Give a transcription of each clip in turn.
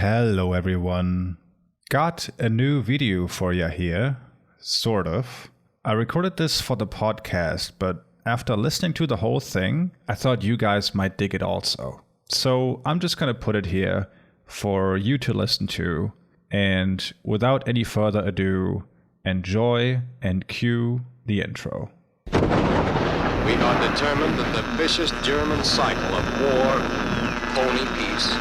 Hello everyone. Got a new video for ya here, sort of. I recorded this for the podcast, but after listening to the whole thing, I thought you guys might dig it also. So I'm just gonna put it here for you to listen to, and without any further ado, enjoy and cue the intro. We are determined that the vicious German cycle of war, phony peace,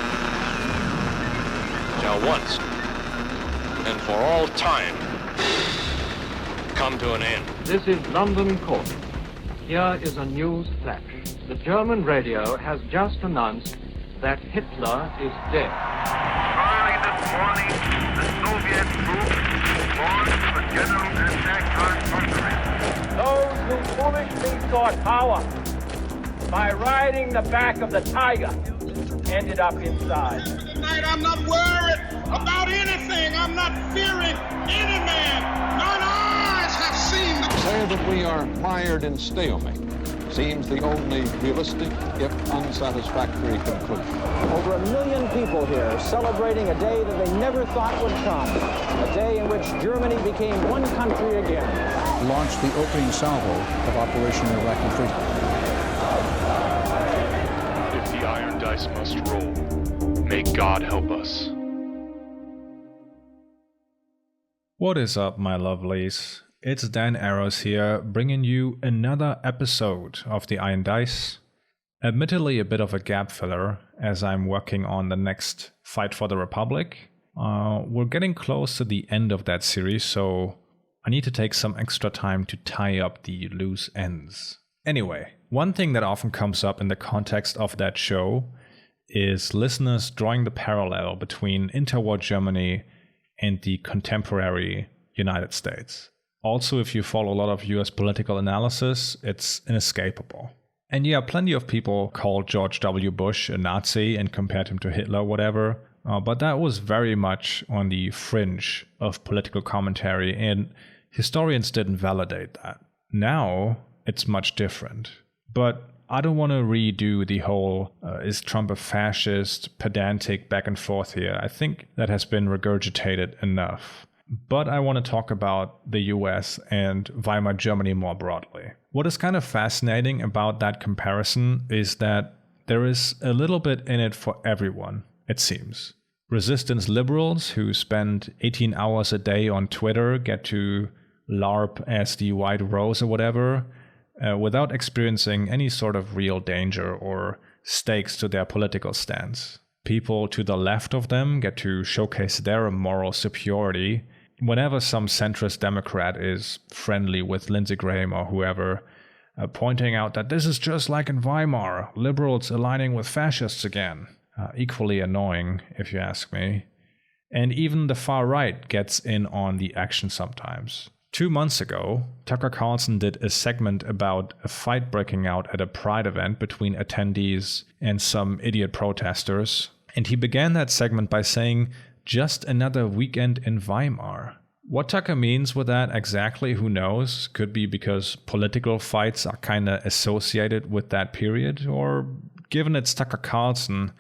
shall once and for all time come to an end. This is London Court. Here is a news flash. The German radio has just announced that Hitler is dead. Early this morning, the Soviet troops launched the general attack on Hungary. Those who foolishly sought power by riding the back of the tiger ended up inside. Tonight I'm not worried about anything. I'm not fearing any man. None eyes have seen the... Say that we are mired in stalemate seems the only realistic, if unsatisfactory, conclusion. Over 1 million people here celebrating a day that they never thought would come. A day in which Germany became one country again. Launched the opening salvo of Operation Iraqi Freedom. If the iron dice must roll, may God help us. What is up, my lovelies? It's Dan Arrows here, bringing you another episode of the Iron Dice. Admittedly a bit of a gap filler, as I'm working on the next Fight for the Republic. We're getting close to the end of that series, so I need to take some extra time to tie up the loose ends. Anyway, one thing that often comes up in the context of that show is listeners drawing the parallel between interwar Germany and the contemporary United States. Also, if you follow a lot of US political analysis, it's inescapable. And yeah, plenty of people called George W. Bush a Nazi and compared him to Hitler, whatever. But that was very much on the fringe of political commentary, and historians didn't validate that. Now, it's much different. But I don't want to redo the whole is Trump a fascist, pedantic back and forth here. I think that has been regurgitated enough. But I want to talk about the US and Weimar Germany more broadly. What is kind of fascinating about that comparison is that there is a little bit in it for everyone, it seems. Resistance liberals who spend 18 hours a day on Twitter get to LARP as the White Rose or whatever, without experiencing any sort of real danger or stakes to their political stance. People to the left of them get to showcase their moral superiority whenever some centrist Democrat is friendly with Lindsey Graham or whoever, pointing out that this is just like in Weimar, liberals aligning with fascists again. Equally annoying, if you ask me. And even the far right gets in on the action sometimes. 2 months ago, Tucker Carlson did a segment about a fight breaking out at a Pride event between attendees and some idiot protesters. And he began that segment by saying, just another weekend in Weimar. What Tucker means with that exactly, who knows? Could be because political fights are kind of associated with that period, or given it's Tucker Carlson,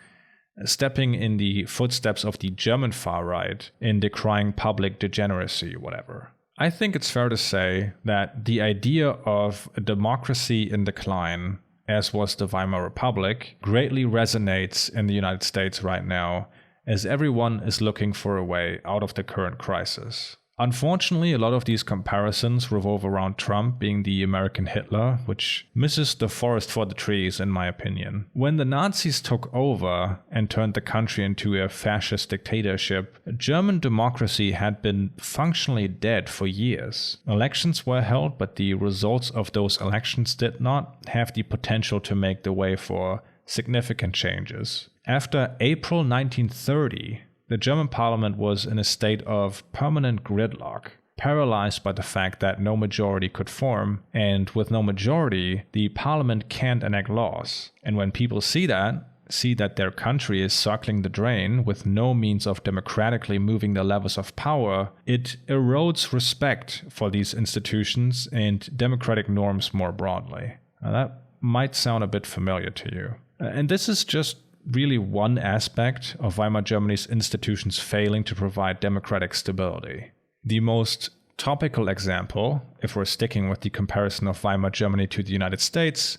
stepping in the footsteps of the German far right in decrying public degeneracy, whatever. I think it's fair to say that the idea of a democracy in decline, as was the Weimar Republic, greatly resonates in the United States right now, as everyone is looking for a way out of the current crisis. Unfortunately, a lot of these comparisons revolve around Trump being the American Hitler, which misses the forest for the trees, in my opinion. When the Nazis took over and turned the country into a fascist dictatorship, German democracy had been functionally dead for years. Elections were held, but the results of those elections did not have the potential to make the way for significant changes. After April 1930, the German parliament was in a state of permanent gridlock, paralyzed by the fact that no majority could form, and with no majority, the parliament can't enact laws. And when people see that their country is circling the drain with no means of democratically moving the levers of power, it erodes respect for these institutions and democratic norms more broadly. Now, that might sound a bit familiar to you. And this is just really one aspect of Weimar Germany's institutions failing to provide democratic stability. The most topical example, if we're sticking with the comparison of Weimar Germany to the United States,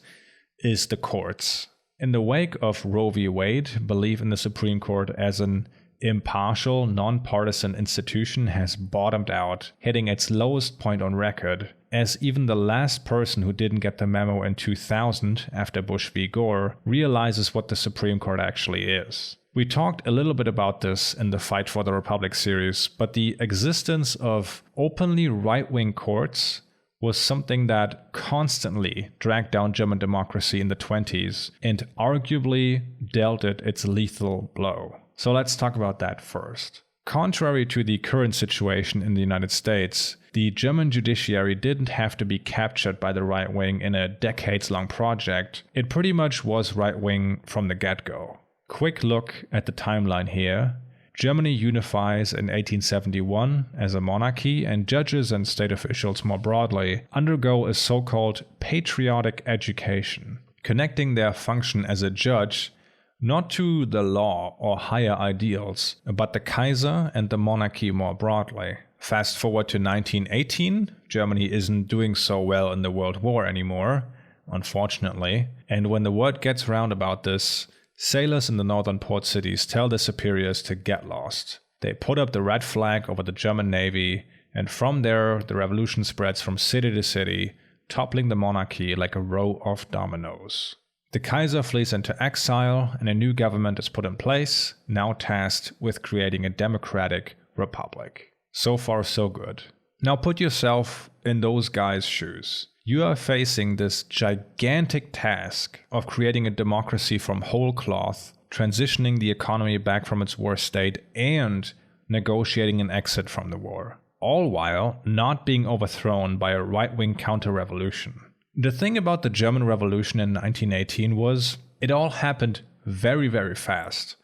is the courts. In the wake of Roe v. Wade, belief in the Supreme Court as an impartial, non-partisan institution has bottomed out, hitting its lowest point on record, as even the last person who didn't get the memo in 2000, after Bush v. Gore, realizes what the Supreme Court actually is. We talked a little bit about this in the Fight for the Republic series, but the existence of openly right-wing courts was something that constantly dragged down German democracy in the 20s and arguably dealt it its lethal blow. So let's talk about that first. Contrary to the current situation in the United States, the German judiciary didn't have to be captured by the right wing in a decades-long project. It pretty much was right-wing from the get-go. Quick look at the timeline here. Germany unifies in 1871 as a monarchy, and judges and state officials more broadly undergo a so-called patriotic education, connecting their function as a judge not to the law or higher ideals, but the Kaiser and the monarchy more broadly. Fast forward to 1918, Germany isn't doing so well in the World War anymore, unfortunately, and when the word gets round about this, sailors in the northern port cities tell their superiors to get lost. They put up the red flag over the German navy, and from there the revolution spreads from city to city, toppling the monarchy like a row of dominoes. The Kaiser flees into exile, and a new government is put in place, now tasked with creating a democratic republic. So far, so good. Now put yourself in those guys' shoes. You are facing this gigantic task of creating a democracy from whole cloth, transitioning the economy back from its worst state, and negotiating an exit from the war. All while not being overthrown by a right-wing counter-revolution. The thing about the German Revolution in 1918 was it all happened very, very fast.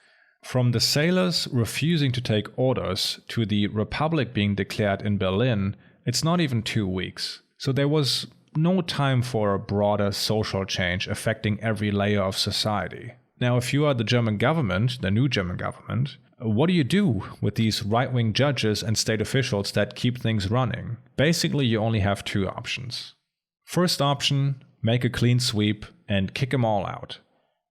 From the sailors refusing to take orders to the Republic being declared in Berlin, it's not even 2 weeks. So there was no time for a broader social change affecting every layer of society. Now, if you are the German government, the new German government, what do you do with these right-wing judges and state officials that keep things running? Basically, you only have two options. First option, make a clean sweep and kick them all out.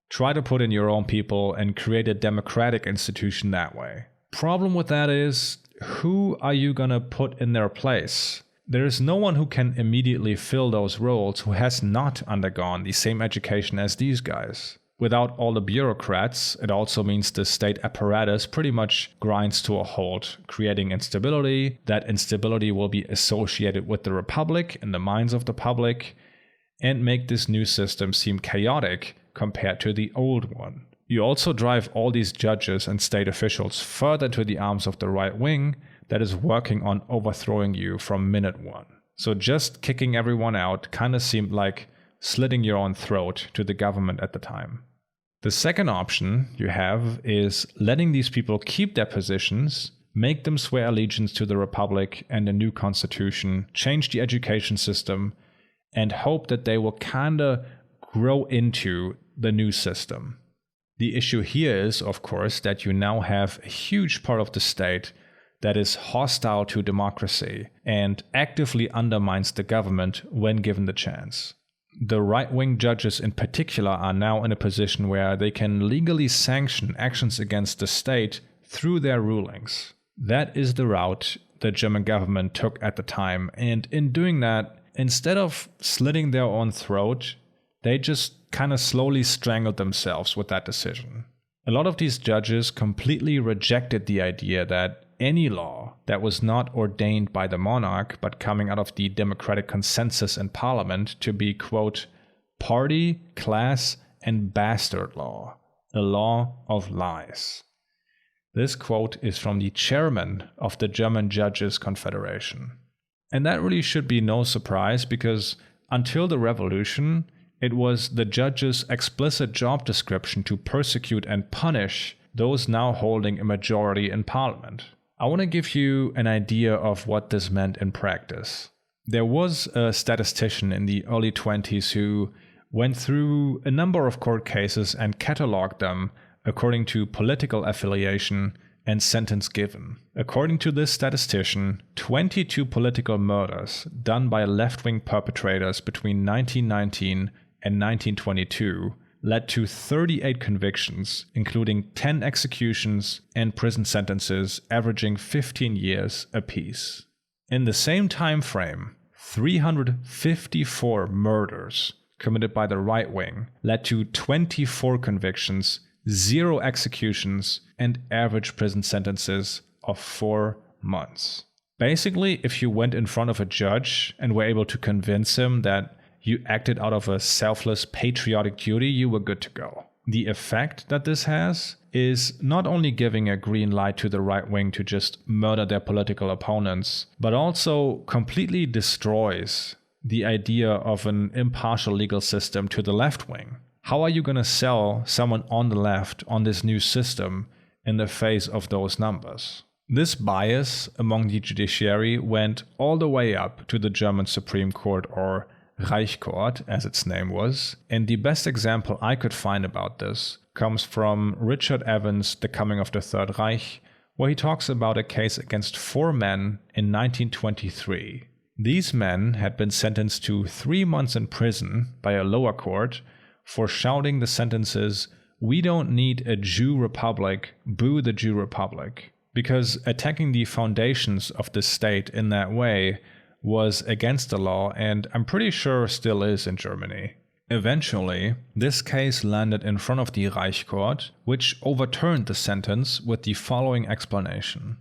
Try to put in your own people and create a democratic institution that way. Problem with that is, who are you gonna put in their place? There is no one who can immediately fill those roles who has not undergone the same education as these guys. Without all the bureaucrats, it also means the state apparatus pretty much grinds to a halt, creating instability. That instability will be associated with the republic in the minds of the public and make this new system seem chaotic compared to the old one. You also drive all these judges and state officials further to the arms of the right wing that is working on overthrowing you from minute one. So just kicking everyone out kind of seemed like slitting your own throat to the government at the time. The second option you have is letting these people keep their positions, make them swear allegiance to the Republic and a new constitution, change the education system, and hope that they will kinda grow into the new system. The issue here is, of course, that you now have a huge part of the state that is hostile to democracy and actively undermines the government when given the chance. The right-wing judges in particular are now in a position where they can legally sanction actions against the state through their rulings. That is the route the German government took at the time, and in doing that, instead of slitting their own throat, they just kind of slowly strangled themselves with that decision. A lot of these judges completely rejected the idea that any law that was not ordained by the monarch but coming out of the democratic consensus in parliament to be, quote, party, class, and bastard law, a law of lies. This quote is from the chairman of the German Judges Confederation. And that really should be no surprise because until the revolution, it was the judges' explicit job description to persecute and punish those now holding a majority in parliament. I want to give you an idea of what this meant in practice. There was a statistician in the early 20s who went through a number of court cases and cataloged them according to political affiliation and sentence given. According to this statistician, 22 political murders done by left-wing perpetrators between 1919 and 1922 led to 38 convictions, including 10 executions and prison sentences averaging 15 years apiece. In the same time frame, 354 murders committed by the right wing led to 24 convictions, 0 executions, and average prison sentences of 4 months. Basically, if you went in front of a judge and were able to convince him that you acted out of a selfless patriotic duty, you were good to go. The effect that this has is not only giving a green light to the right wing to just murder their political opponents, but also completely destroys the idea of an impartial legal system to the left wing. How are you going to sell someone on the left on this new system in the face of those numbers? This bias among the judiciary went all the way up to the German Supreme Court, or Reich Court, as its name was, and the best example I could find about this comes from Richard Evans' The Coming of the Third Reich, where he talks about a case against 4 men in 1923. These men had been sentenced to 3 months in prison by a lower court for shouting the sentences, "We don't need a Jew republic, boo the Jew republic," because attacking the foundations of the state in that way was against the law, and I'm pretty sure still is in Germany. Eventually, this case landed in front of the Reich Court, which overturned the sentence with the following explanation.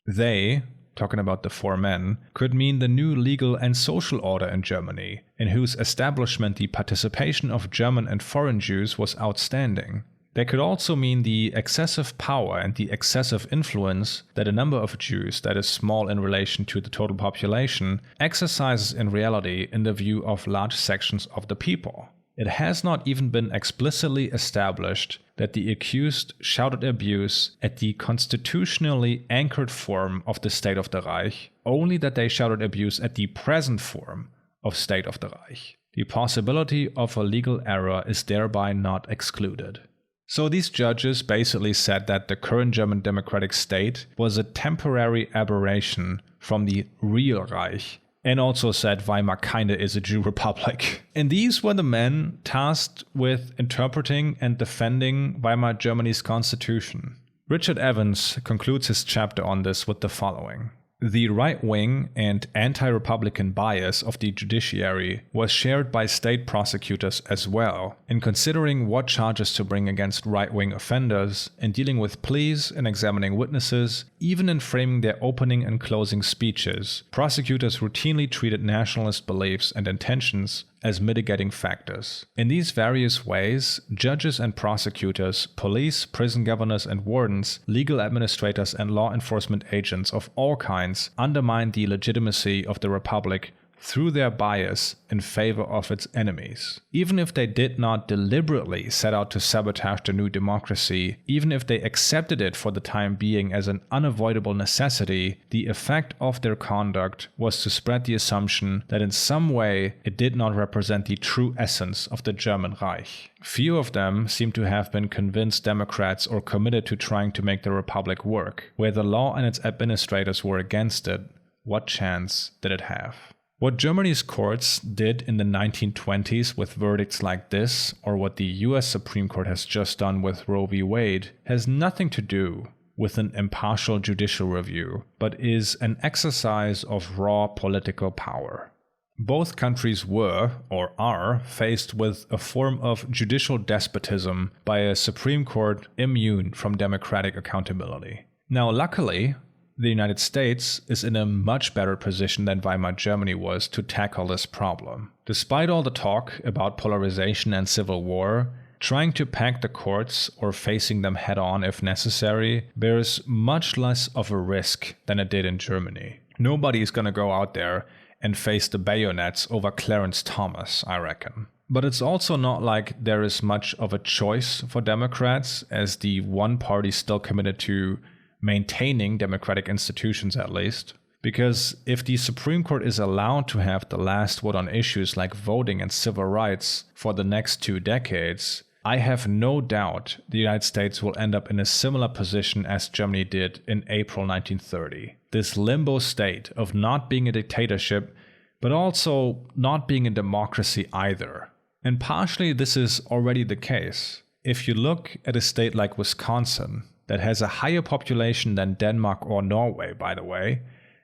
They, talking about the 4 men, could mean the new legal and social order in Germany, in whose establishment the participation of German and foreign Jews was outstanding. They could also mean the excessive power and the excessive influence that a number of Jews, that is small in relation to the total population, exercises in reality in the view of large sections of the people. It has not even been explicitly established that the accused shouted abuse at the constitutionally anchored form of the State of the Reich, only that they shouted abuse at the present form of State of the Reich. The possibility of a legal error is thereby not excluded. So these judges basically said that the current German democratic state was a temporary aberration from the real Reich, and also said Weimar kinda is a Jew republic. And these were the men tasked with interpreting and defending Weimar Germany's constitution. Richard Evans concludes his chapter on this with the following. The right-wing and anti-Republican bias of the judiciary was shared by state prosecutors as well, in considering what charges to bring against right-wing offenders, in dealing with pleas and examining witnesses, even in framing their opening and closing speeches. Prosecutors routinely treated nationalist beliefs and intentions as mitigating factors. In these various ways, judges and prosecutors, police, prison governors and wardens, legal administrators and law enforcement agents of all kinds undermined the legitimacy of the Republic through their bias in favor of its enemies. Even if they did not deliberately set out to sabotage the new democracy, even if they accepted it for the time being as an unavoidable necessity, the effect of their conduct was to spread the assumption that in some way it did not represent the true essence of the German Reich. Few of them seem to have been convinced Democrats or committed to trying to make the Republic work. Where the law and its administrators were against it, what chance did it have? What Germany's courts did in the 1920s with verdicts like this, or what the US Supreme Court has just done with Roe v. Wade, has nothing to do with an impartial judicial review, but is an exercise of raw political power. Both countries were, or are, faced with a form of judicial despotism by a Supreme Court immune from democratic accountability. Now, luckily, the United States is in a much better position than Weimar Germany was to tackle this problem. Despite all the talk about polarization and civil war, trying to pack the courts or facing them head-on if necessary bears much less of a risk than it did in Germany. Nobody's gonna go out there and face the bayonets over Clarence Thomas, I reckon. But it's also not like there is much of a choice for Democrats, as the one party still committed to maintaining democratic institutions at least. Because if the Supreme Court is allowed to have the last word on issues like voting and civil rights for the next 2 decades, I have no doubt the United States will end up in a similar position as Germany did in April 1930. This limbo state of not being a dictatorship, but also not being a democracy either. And partially this is already the case. If you look at a state like Wisconsin, that has a higher population than Denmark or Norway, by the way,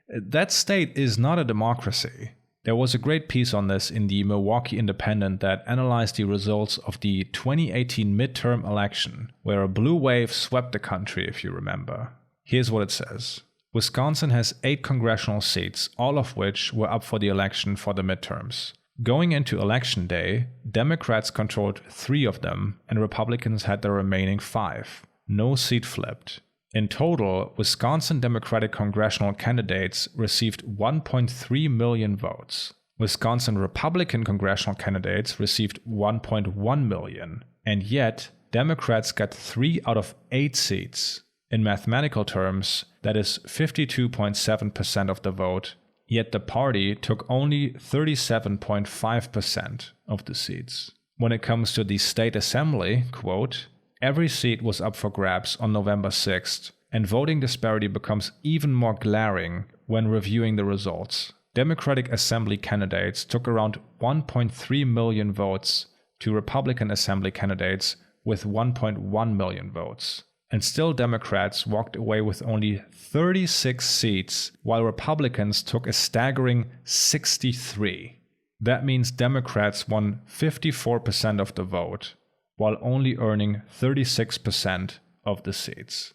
that state is not a democracy. There was a great piece on this in the Milwaukee Independent that analyzed the results of the 2018 midterm election, where a blue wave swept the country, if you remember. Here's what it says. Wisconsin has 8 congressional seats, all of which were up for the election for the midterms. Going into election day, Democrats controlled 3 of them and Republicans had the remaining 5. No seat flipped. In total, Wisconsin Democratic congressional candidates received 1.3 million votes. Wisconsin Republican congressional candidates received 1.1 million. And yet, Democrats got 3 out of 8 seats. In mathematical terms, that is 52.7% of the vote, yet the party took only 37.5% of the seats. When it comes to the state assembly, quote, every seat was up for grabs on November 6th, and voting disparity becomes even more glaring when reviewing the results. Democratic Assembly candidates took around 1.3 million votes to Republican Assembly candidates with 1.1 million votes. And still Democrats walked away with only 36 seats, while Republicans took a staggering 63. That means Democrats won 54% of the vote, while only earning 36% of the seats.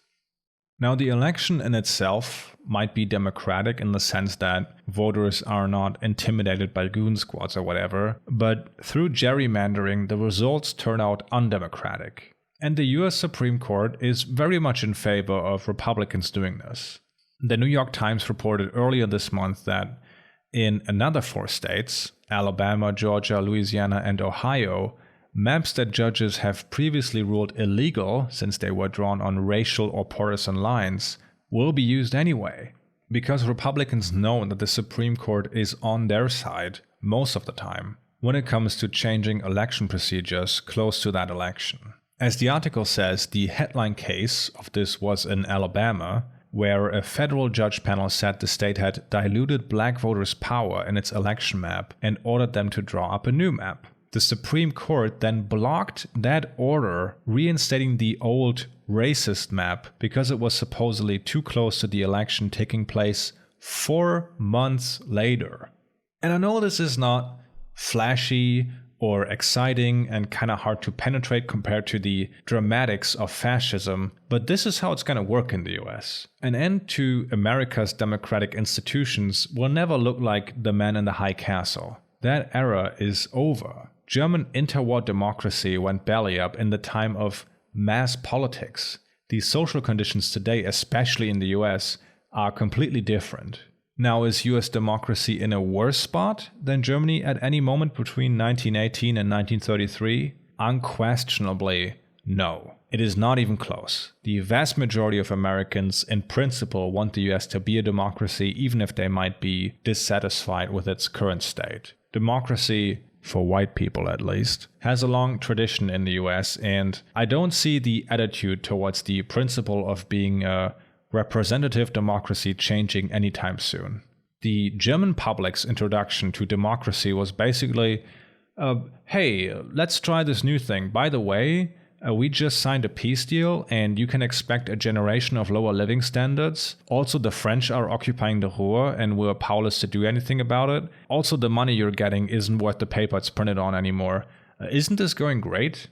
Now, the election in itself might be democratic in the sense that voters are not intimidated by goon squads or whatever, but through gerrymandering, the results turn out undemocratic. And the US Supreme Court is very much in favor of Republicans doing this. The New York Times reported earlier this month that in another 4 states, Alabama, Georgia, Louisiana, and Ohio, maps that judges have previously ruled illegal since they were drawn on racial or partisan lines will be used anyway, because Republicans know that the Supreme Court is on their side most of the time when it comes to changing election procedures close to that election. As the article says, the headline case of this was in Alabama, where a federal judge panel said the state had diluted black voters' power in its election map and ordered them to draw up a new map. The Supreme Court then blocked that order, reinstating the old racist map because it was supposedly too close to the election taking place 4 months later. And I know this is not flashy or exciting and kind of hard to penetrate compared to the dramatics of fascism, but this is how it's going to work in the US. An end to America's democratic institutions will never look like the man in the high castle. That era is over. German interwar democracy went belly up in the time of mass politics. The social conditions today, especially in the US, are completely different. Now, is US democracy in a worse spot than Germany at any moment between 1918 and 1933? Unquestionably, no. It is not even close. The vast majority of Americans in principle want the US to be a democracy, even if they might be dissatisfied with its current state. Democracy, for white people at least, has a long tradition in the US, and I don't see the attitude towards the principle of being a representative democracy changing anytime soon. The German public's introduction to democracy was basically, hey, let's try this new thing. By the way, we just signed a peace deal and you can expect a generation of lower living standards. Also, the French are occupying the Ruhr and we're powerless to do anything about it. Also, the money you're getting isn't worth the paper it's printed on anymore. Isn't this going great?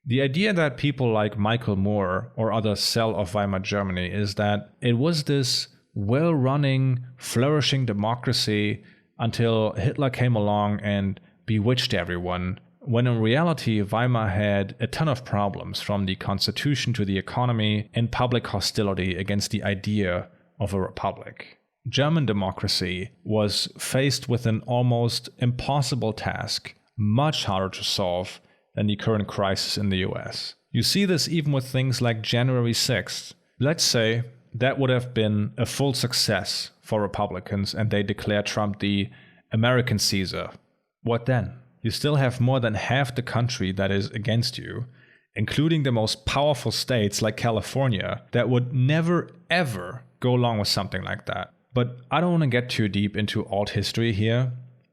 The idea that people like Michael Moore or others sell of Weimar Germany is that it was this well-running, flourishing democracy until Hitler came along and bewitched everyone, when in reality Weimar had a ton of problems, from the constitution to the economy and public hostility against the idea of a republic. German democracy was faced with an almost impossible task, much harder to solve than the current crisis in the US. You see this even with things like January 6th. Let's say that would have been a full success for Republicans and they declare Trump the American Caesar. What then? You still have more than half the country that is against you, including the most powerful states like California, that would never ever go along with something like that. But I don't want to get too deep into alt history here.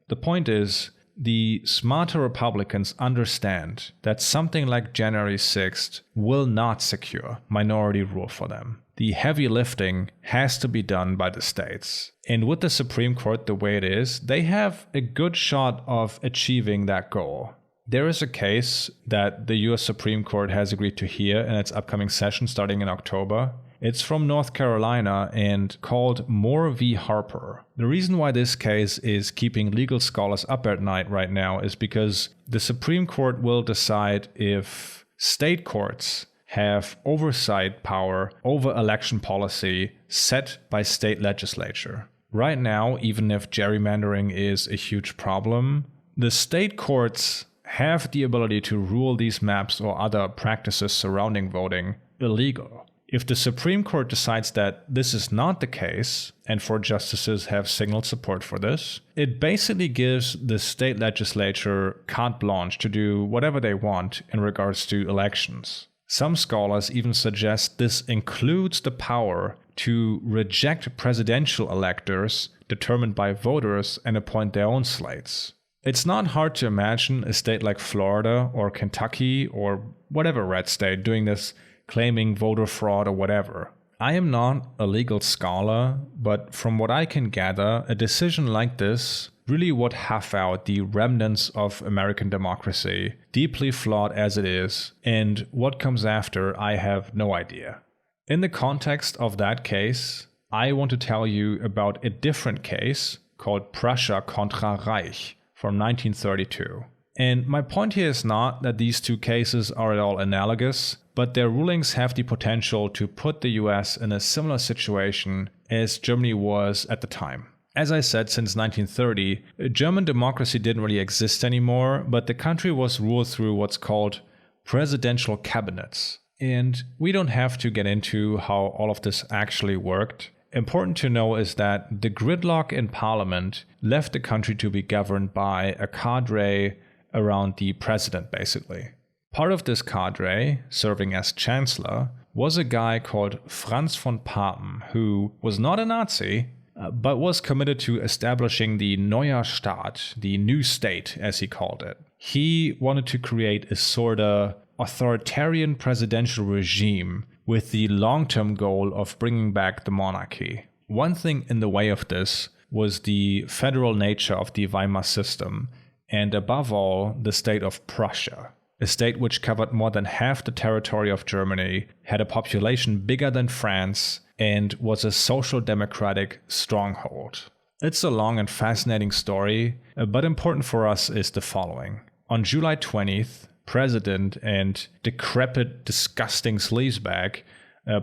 The point is, the smarter Republicans understand that something like January 6th will not secure minority rule for them. The heavy lifting has to be done by the states. And with the Supreme Court the way it is, they have a good shot of achieving that goal. There is a case that the US Supreme Court has agreed to hear in its upcoming session starting in October. It's from North Carolina and called Moore v. Harper. The reason why this case is keeping legal scholars up at night right now is because the Supreme Court will decide if state courts have oversight power over election policy set by state legislature. Right now, even if gerrymandering is a huge problem, the state courts have the ability to rule these maps or other practices surrounding voting illegal. If the Supreme Court decides that this is not the case, and 4 justices have signaled support for this, it basically gives the state legislature carte blanche to do whatever they want in regards to elections. Some scholars even suggest this includes the power to reject presidential electors determined by voters and appoint their own slates. It's not hard to imagine a state like Florida or Kentucky or whatever red state doing this, claiming voter fraud or whatever. I am not a legal scholar, but from what I can gather, a decision like this really would half out the remnants of American democracy, deeply flawed as it is, and what comes after, I have no idea. In the context of that case, I want to tell you about a different case called Prussia contra Reich from 1932. And my point here is not that these two cases are at all analogous, but their rulings have the potential to put the US in a similar situation as Germany was at the time. As I said, since 1930, German democracy didn't really exist anymore, but the country was ruled through what's called presidential cabinets. And we don't have to get into how all of this actually worked. Important to know is that the gridlock in parliament left the country to be governed by a cadre around the president, basically. Part of this cadre, serving as chancellor, was a guy called Franz von Papen, who was not a Nazi, but was committed to establishing the Neuer Staat, the new state, as he called it. He wanted to create a sort of authoritarian presidential regime with the long-term goal of bringing back the monarchy. One thing in the way of this was the federal nature of the Weimar system, and above all, the state of Prussia. A state which covered more than half the territory of Germany, had a population bigger than France, and was a social democratic stronghold. It's a long and fascinating story, but important for us is the following. On July 20th, President and decrepit, disgusting sleazebag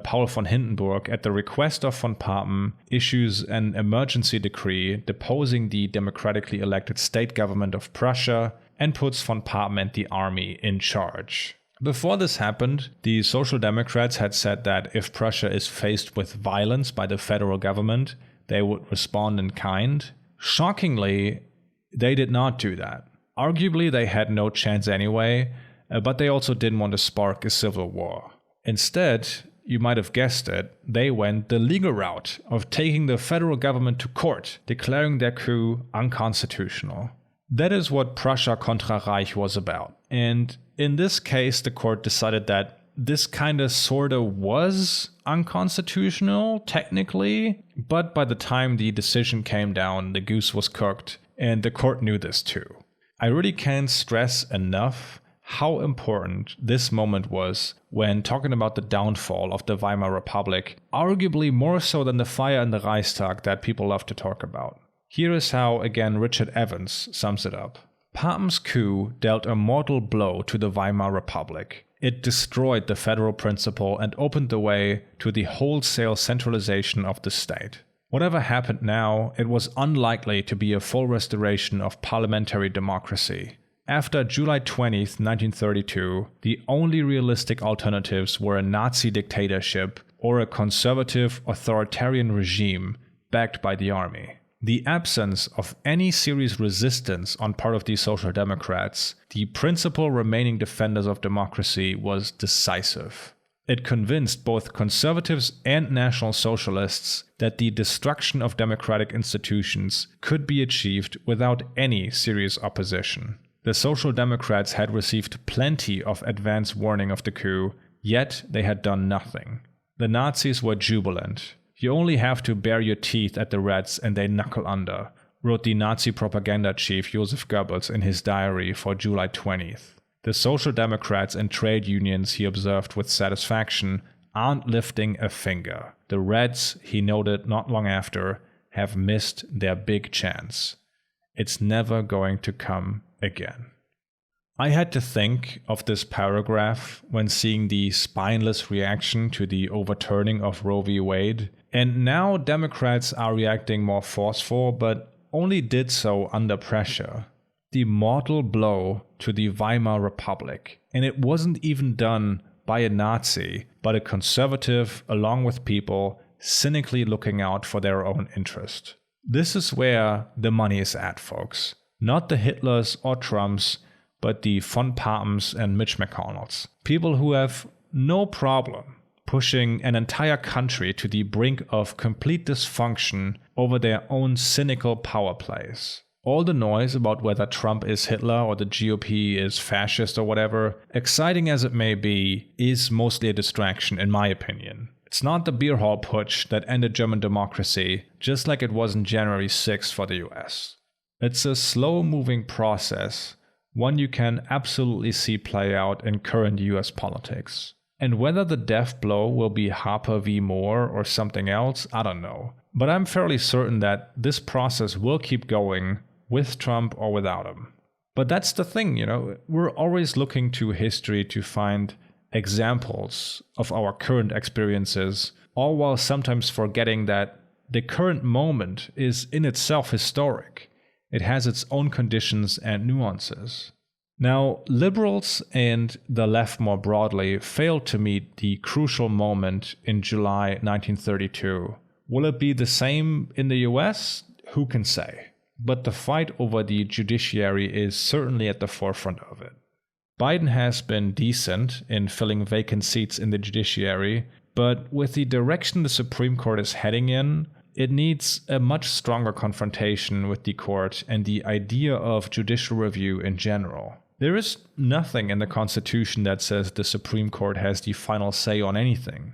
Paul von Hindenburg, at the request of von Papen, issues an emergency decree deposing the democratically elected state government of Prussia and puts von Papen and the army in charge. Before this happened, the Social Democrats had said that if Prussia is faced with violence by the federal government, they would respond in kind. Shockingly, they did not do that. Arguably, they had no chance anyway, but they also didn't want to spark a civil war. Instead, you might have guessed it, they went the legal route of taking the federal government to court, declaring their coup unconstitutional. That is what Prussia contra Reich was about. And in this case, the court decided that this kinda sorta was unconstitutional, technically, but by the time the decision came down, the goose was cooked, and the court knew this too. I really can't stress enough how important this moment was when talking about the downfall of the Weimar Republic, arguably more so than the fire in the Reichstag that people love to talk about. Here is how, again, Richard Evans sums it up. Papen's coup dealt a mortal blow to the Weimar Republic. It destroyed the federal principle and opened the way to the wholesale centralization of the state. Whatever happened now, it was unlikely to be a full restoration of parliamentary democracy. After July 20th, 1932, the only realistic alternatives were a Nazi dictatorship or a conservative authoritarian regime backed by the army. The absence of any serious resistance on part of these Social Democrats, the principal remaining defenders of democracy, was decisive. It convinced both conservatives and National Socialists that the destruction of democratic institutions could be achieved without any serious opposition. The Social Democrats had received plenty of advance warning of the coup, yet they had done nothing. The Nazis were jubilant. "You only have to bare your teeth at the Reds and they knuckle under," wrote the Nazi propaganda chief Joseph Goebbels in his diary for July 20th. The Social Democrats and trade unions, he observed with satisfaction, aren't lifting a finger. The Reds, he noted not long after, have missed their big chance. It's never going to come again. I had to think of this paragraph when seeing the spineless reaction to the overturning of Roe v. Wade, and now Democrats are reacting more forceful, but only did so under pressure. The mortal blow to the Weimar Republic, and it wasn't even done by a Nazi, but a conservative along with people cynically looking out for their own interest. This is where the money is at, folks. Not the Hitlers or Trumps, but the von Papens and Mitch McConnells. People who have no problem pushing an entire country to the brink of complete dysfunction over their own cynical power plays. All the noise about whether Trump is Hitler or the GOP is fascist or whatever, exciting as it may be, is mostly a distraction in my opinion. It's not the beer hall putsch that ended German democracy, just like it was on January 6th for the US. It's a slow-moving process, one you can absolutely see play out in current US politics. And whether the death blow will be Harper v. Moore or something else, I don't know. But I'm fairly certain that this process will keep going with Trump or without him. But that's the thing, we're always looking to history to find examples of our current experiences, all while sometimes forgetting that the current moment is in itself historic. It has its own conditions and nuances. Now, liberals and the left more broadly failed to meet the crucial moment in July 1932. Will it be the same in the US? Who can say? But the fight over the judiciary is certainly at the forefront of it. Biden has been decent in filling vacant seats in the judiciary, but with the direction the Supreme Court is heading in, it needs a much stronger confrontation with the court and the idea of judicial review in general. There is nothing in the Constitution that says the Supreme Court has the final say on anything.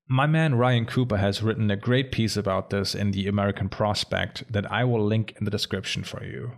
My man Ryan Cooper has written a great piece about this in the American Prospect that I will link in the description for you.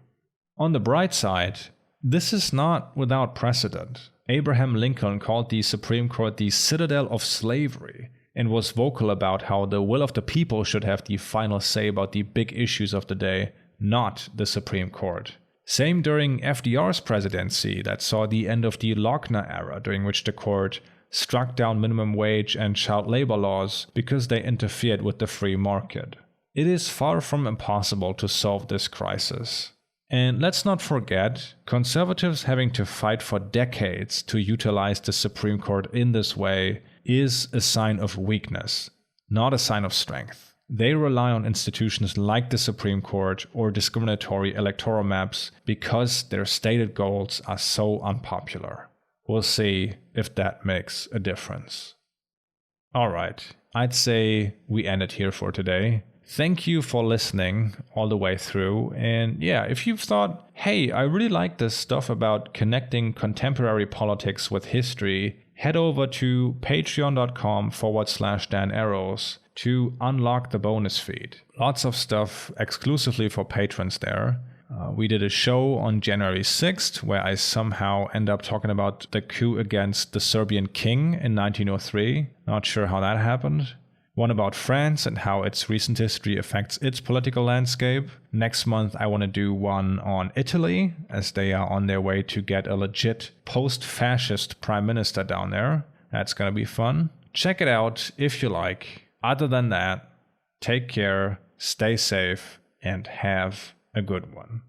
On the bright side, this is not without precedent. Abraham Lincoln called the Supreme Court the citadel of slavery and was vocal about how the will of the people should have the final say about the big issues of the day, not the Supreme Court. Same during FDR's presidency that saw the end of the Lochner era, during which the court struck down minimum wage and child labor laws because they interfered with the free market. It is far from impossible to solve this crisis. And let's not forget, conservatives having to fight for decades to utilize the Supreme Court in this way is a sign of weakness, not a sign of strength. They rely on institutions like the Supreme Court or discriminatory electoral maps because their stated goals are so unpopular. We'll see if that makes a difference. Alright, I'd say we end it here for today. Thank you for listening all the way through. And yeah, if you've thought, hey, I really like this stuff about connecting contemporary politics with history, head over to patreon.com/Dan Arrows to unlock the bonus feed. Lots of stuff exclusively for patrons there. We did a show on January 6th where I somehow end up talking about the coup against the Serbian king in 1903. Not sure how that happened. One about France and how its recent history affects its political landscape. Next month I want to do one on Italy, as they are on their way to get a legit post-fascist prime minister down there. That's going to be fun. Check it out if you like. Other than that, take care, stay safe, and have a good one.